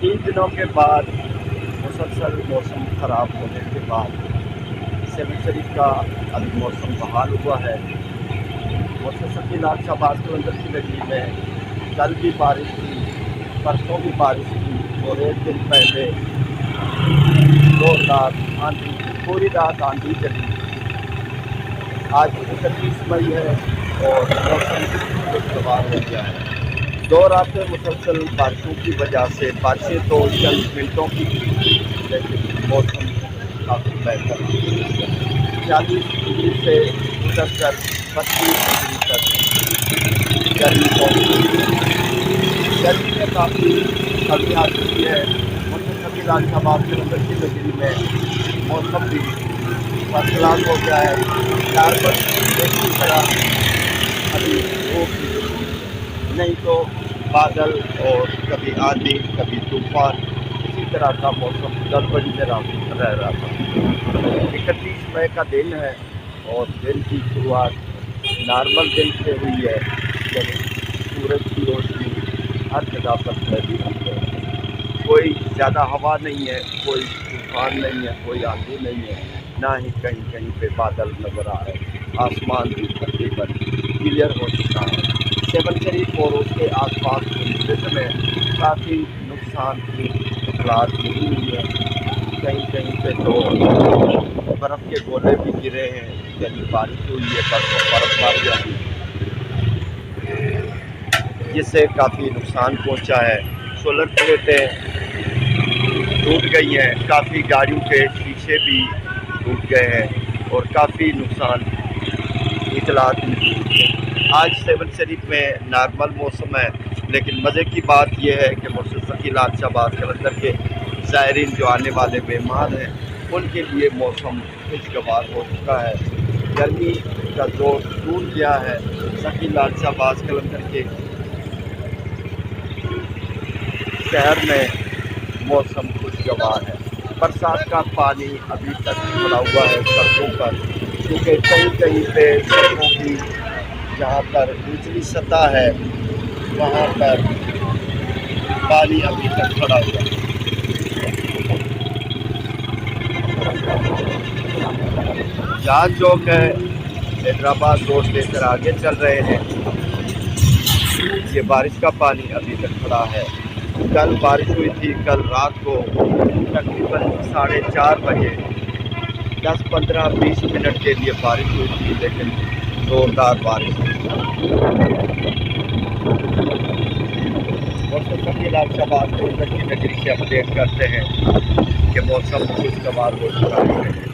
3 دنوں کے بعد مسلسل موسم خراب ہونے کے بعد سیون شریف کا ابھی موسم بحال ہوا ہے۔ موسم ثقیل آج شہباز قلندر کی نگری میں کل بھی بارش تھی، پرسوں بھی بارش تھی اور ایک دن پہلے زوردار آندھی، پوری رات آندھی چلی۔ آج 31 مئی ہے اور موسم خوشگوار ہو گیا ہے۔ 2 راتیں مسلسل بارشوں کی وجہ سے بارشیں تو چند منٹوں کی تھی لیکن موسم کافی بہتر ہے۔ 40 ڈگری سے اتر کر 32 ڈگری تک گرمی پہنچی۔ گرمی میں کافی کمی آ چکی ہے۔ موسم ثقیل آج شہباز قلندر کی نگری میں موسم بھی فرسٹ کلاس ہو گیا ہے۔ 4 بج ایک کی طرح ابھی دھوپ نہیں تو بادل اور کبھی آندھی کبھی طوفان، اسی طرح کا موسم گڑبڑی میں رہ رہا تھا۔ 31 مئی کا دن ہے اور دن کی شروعات نارمل دن سے ہوئی ہے جب سورج کی روشنی ہر جگہ پر پھیلی ہوئی ہے۔ کوئی زیادہ ہوا نہیں ہے، کوئی طوفان نہیں ہے، کوئی آندھی نہیں ہے، نہ ہی کہیں کہیں پہ بادل نظر آ رہے ہیں۔ آسمان بھی تقریباً کلیئر ہو چکا ہے۔ سیون شریف اور اس کے آس پاس کے علاقے میں کافی نقصان کی اطلاعات ملی ہوئی ہے۔ کہیں کہیں پہ تو برف کے گولے بھی گرے ہیں، یعنی بارش ہوئی ہے، برف باری ہوئی جس سے کافی نقصان پہنچا ہے۔ سولر پلیٹیں ٹوٹ گئی ہیں، کافی گاڑیوں کے شیشے بھی ٹوٹ گئے ہیں اور کافی نقصان اطلاعات ملی ہوئی ہے۔ آج سیون شریف میں نارمل موسم ہے لیکن مزے کی بات یہ ہے کہ موسم ثقیل آج شہباز قلندر کے زائرین جو آنے والے مہمان ہیں ان کے لیے موسم خوشگوار ہو چکا ہے۔ گرمی کا زور ٹوٹ گیا ہے۔ ثقیل آج شہباز قلندر کے شہر میں موسم خوشگوار ہے۔ برسات کا پانی ابھی تک کھڑا ہوا ہے سڑکوں پر، کیونکہ کہیں کہیں پہ سڑکوں کی جہاں پر نچلی سطح ہے وہاں پر پانی ابھی تک کھڑا ہوا ہے۔ جہاز چوک ہے، حیدرآباد روڈ لے کر آگے چل رہے ہیں۔ یہ بارش کا پانی ابھی تک کھڑا ہے۔ کل بارش ہوئی تھی، کل رات کو تقریباً 4:30 بجے 10-15-20 منٹ کے لیے بارش ہوئی تھی لیکن زوردار بارش ہوئی۔ موسم ثقیل آج شہباز قلندر کی نگری سے اپڈیٹ کرتے ہیں کہ موسم خوشگوار ہو چکا ہے۔